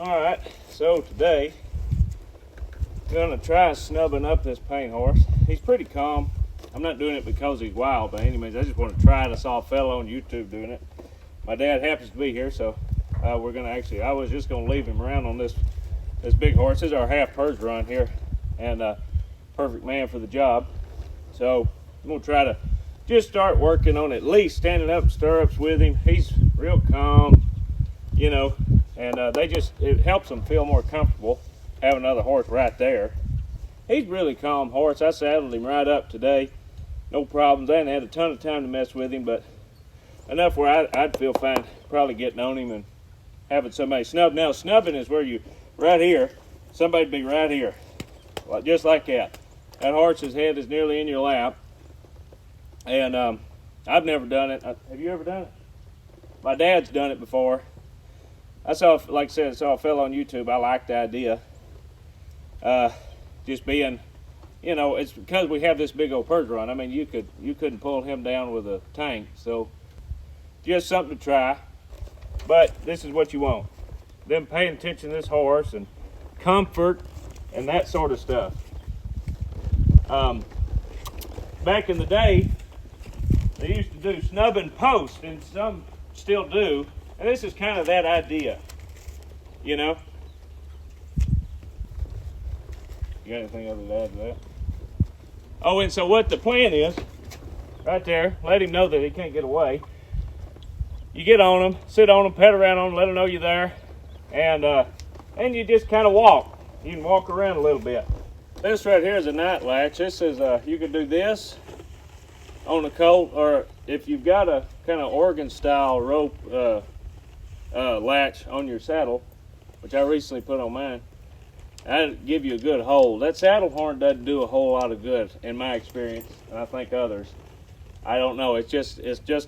Alright, so today I'm going to try snubbing up this paint horse. He's pretty calm. I'm not doing it because he's wild by any means. I just want to try it. I saw a fellow on YouTube doing it. My dad happens to be here, so we're going to actually, I was just going to leave him around on this big horse. This is our half purge run here, and perfect man for the job. So I'm going to try to just start working on at least standing up in stirrups with him. He's real calm, you know, and it helps them feel more comfortable having another horse right there. He's a really calm horse. I saddled him right up today, no problems. I hadn't had a ton of time to mess with him, but enough where I'd feel fine probably getting on him and having somebody snub. Now snubbing is where you, right here, somebody'd be right here, just like that. That horse's head is nearly in your lap, and I've never done it. Have you ever done it? My dad's done it before. I saw, like I said, I saw a fellow on YouTube. I liked the idea. Just being, you know, it's because we have this big old purge run. I mean, you couldn't pull him down with a tank, so just something to try. But this is what you want: them paying attention to this horse and comfort and that sort of stuff. Back in the day, they used to do snubbing post, and some still do. And this is kind of that idea, you know. You got anything other to add to that? Oh, and so what the plan is, right there, let him know that he can't get away. You get on him, sit on him, pet around on him, let him know you're there, and you just kind of walk. You can walk around a little bit. This right here is a night latch. This is you can do this on a colt, or if you've got a kind of Oregon style rope latch on your saddle, which I recently put on mine, that'd give you a good hold. That saddle horn doesn't do a whole lot of good in my experience, and I think others. I don't know, it just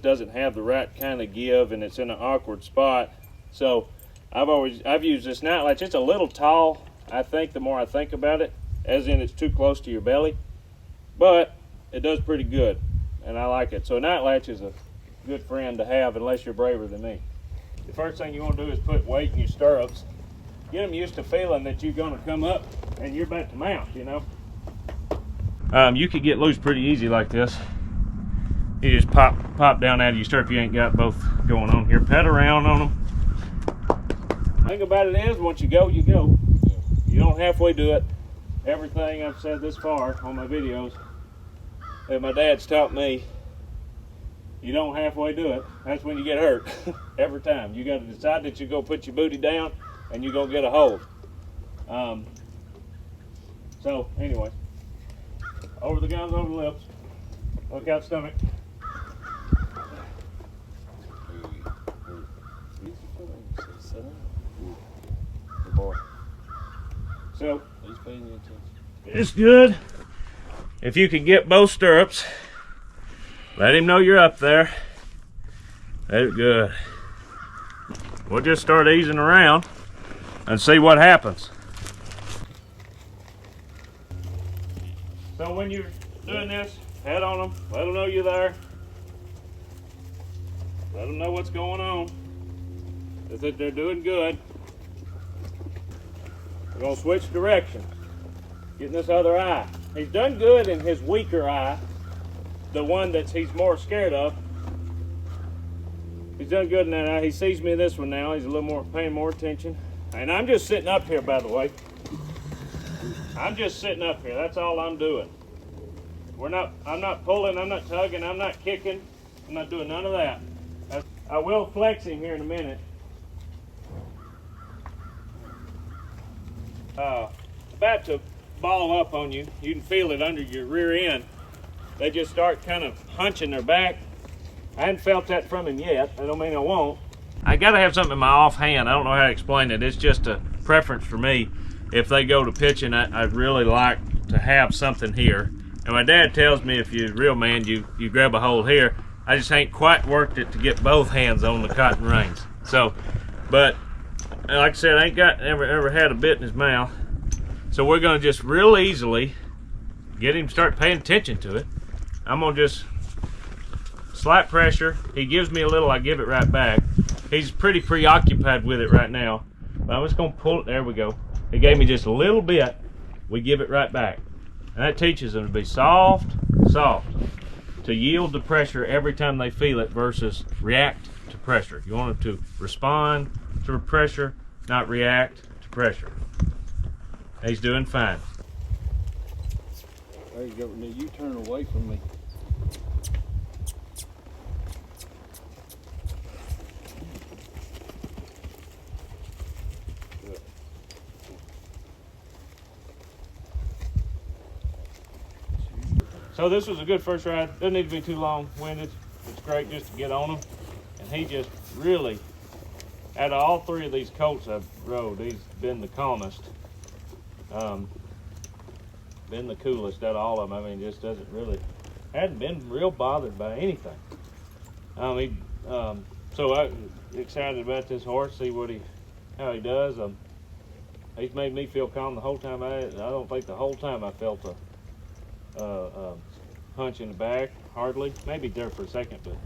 doesn't have the right kind of give, and it's in an awkward spot. So I've used this night latch. It's a little tall, I think, the more I think about it, as in it's too close to your belly, but it does pretty good, and I like it. So a night latch is a good friend to have unless you're braver than me. The first thing you want to do is put weight in your stirrups. Get them used to feeling that you're going to come up and you're about to mount, you know. You could get loose pretty easy like this. You just pop down out of your stirrup. You ain't got both going on here. Pet around on them. The thing about it is, once you go, you go. You don't halfway do it. Everything I've said this far on my videos that my dad's taught me, you don't halfway do it. That's when you get hurt. Every time. You got to decide that you're going to put your booty down and you're going to get a hold. So, anyway. Over the gums, over the lips. Look out stomach. Good boy. So, it's good if you can get both stirrups. Let him know you're up there. That's good. We'll just start easing around and see what happens. So when you're doing this, head on them, let them know you're there. Let them know what's going on, that they're doing good. We're gonna switch directions, getting this other eye. He's done good in his weaker eye, the one that he's more scared of. He's done good in that eye. He sees me in this one now. He's a little more paying more attention. And I'm just sitting up here, by the way. I'm just sitting up here. That's all I'm doing. I'm not pulling, I'm not tugging, I'm not kicking. I'm not doing none of that. I will flex him here in a minute. About to ball up on you. You can feel it under your rear end. They just start kind of hunching their back. I haven't felt that from him yet. I don't mean I won't. I gotta have something in my offhand. I don't know how to explain it. It's just a preference for me. If they go to pitching, I'd really like to have something here. And my dad tells me if you're a real man, you grab a hold here. I just ain't quite worked it to get both hands on the cotton reins. So, but like I said, I ain't ever had a bit in his mouth. So we're gonna just real easily get him to start paying attention to it. I'm gonna just slight pressure. He gives me a little, I give it right back. He's pretty preoccupied with it right now. I'm just gonna pull it. There we go. It gave me just a little bit. We give it right back. And that teaches them to be soft, soft. To yield to pressure every time they feel it versus react to pressure. You want them to respond to pressure, not react to pressure. He's doing fine. There you go. Now you turn away from me. So this was a good first ride. Doesn't need to be too long-winded. It's great just to get on him. And he just really, out of all three of these colts I've rode, he's been the calmest. Been the coolest out of all of them. I mean, just doesn't really, hadn't been real bothered by anything. So I'm excited about this horse, see how he does. He's made me feel calm the whole time. I don't think the whole time I felt a hunch in the back, hardly. Maybe there for a second, but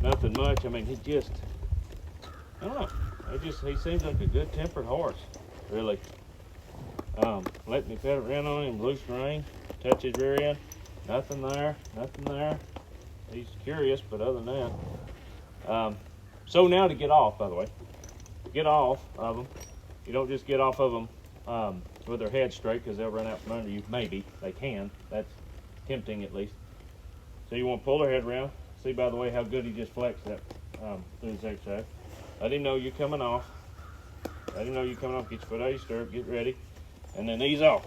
nothing much. I mean, I don't know. He seems like a good tempered horse, really. Let me pet around on him, loose the rein, touch his rear end. Nothing there, nothing there. He's curious, but other than that. So now to get off, by the way. Get off of them. You don't just get off of them with their head straight because they'll run out from under you. Maybe. They can. That's tempting at least. So you want to pull their head around. See, by the way, how good he just flexed that through his exercise. Let him know you're coming off. Let him know you're coming off. Get your foot out of your stirrup. Get ready. And then ease off.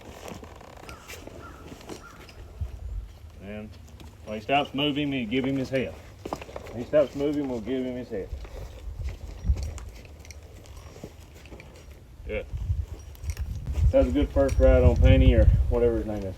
And when he stops moving, you give him his head. When he stops moving, we'll give him his head. Good. That was a good first ride on Penny, or whatever his name is.